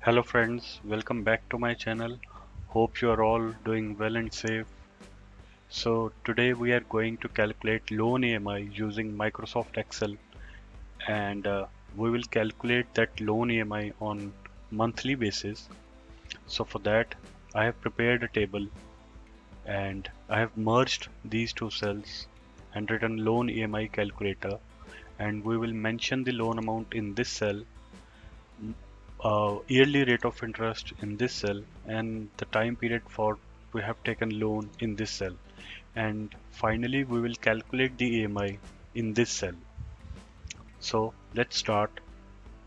Hello friends, welcome back to my channel. Hope you are all doing well and safe. So today we are going to calculate loan EMI using Microsoft Excel, and we will calculate that loan EMI on monthly basis. So for that I have prepared a table and I have merged these two cells and written loan EMI calculator, and we will mention the loan amount in this cell, yearly rate of interest in this cell, and the time period for we have taken loan in this cell, and finally we will calculate the EMI in this cell. So let's start.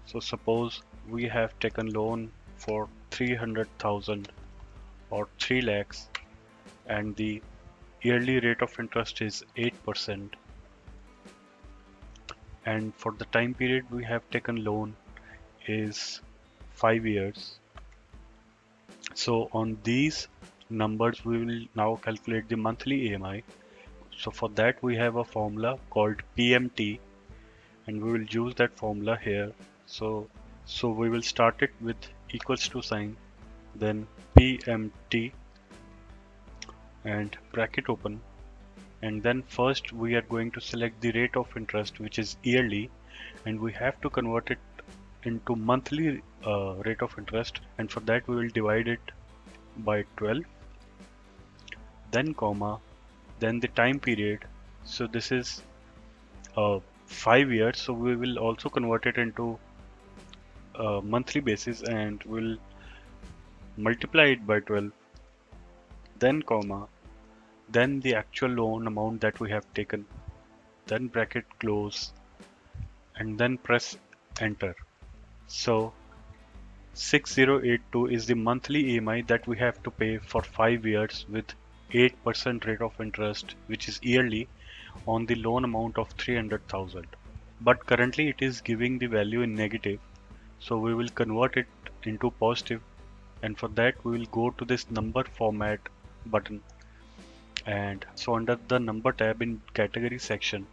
So suppose we have taken loan for 300,000 or 3 lakhs, and the yearly rate of interest is 8%, and for the time period we have taken loan is 5 years. So on these numbers we will now calculate the monthly EMI. So for that we have a formula called PMT, and we will use that formula here. So we will start it with equals to sign, then PMT and bracket open, and then first we are going to select the rate of interest, which is yearly, and we have to convert it into monthly rate of interest, and for that we will divide it by 12, then comma, then the time period. So this is 5 years, so we will also convert it into monthly basis and we'll multiply it by 12, then comma, then the actual loan amount that we have taken, then bracket close, and then press enter. So 6082 is the monthly EMI that we have to pay for 5 years with 8% rate of interest, which is yearly, on the loan amount of 300,000. But currently it is giving the value in negative, so we will convert it into positive, and for that we will go to this number format button, and so under the number tab in category section,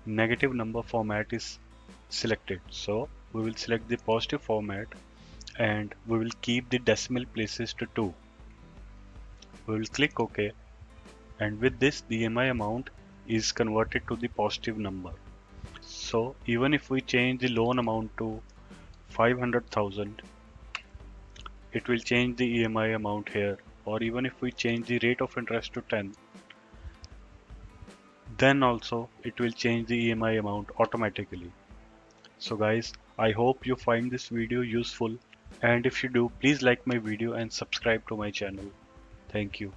negative number format is selected. So we will select the positive format and we will keep the decimal places to 2. We will click OK, and with this the EMI amount is converted to the positive number. So even if we change the loan amount to 500,000, it will change the EMI amount here, or even if we change the rate of interest to 10, then also it will change the EMI amount automatically. So guys, I hope you find this video useful, and if you do, please like my video and subscribe to my channel. Thank you.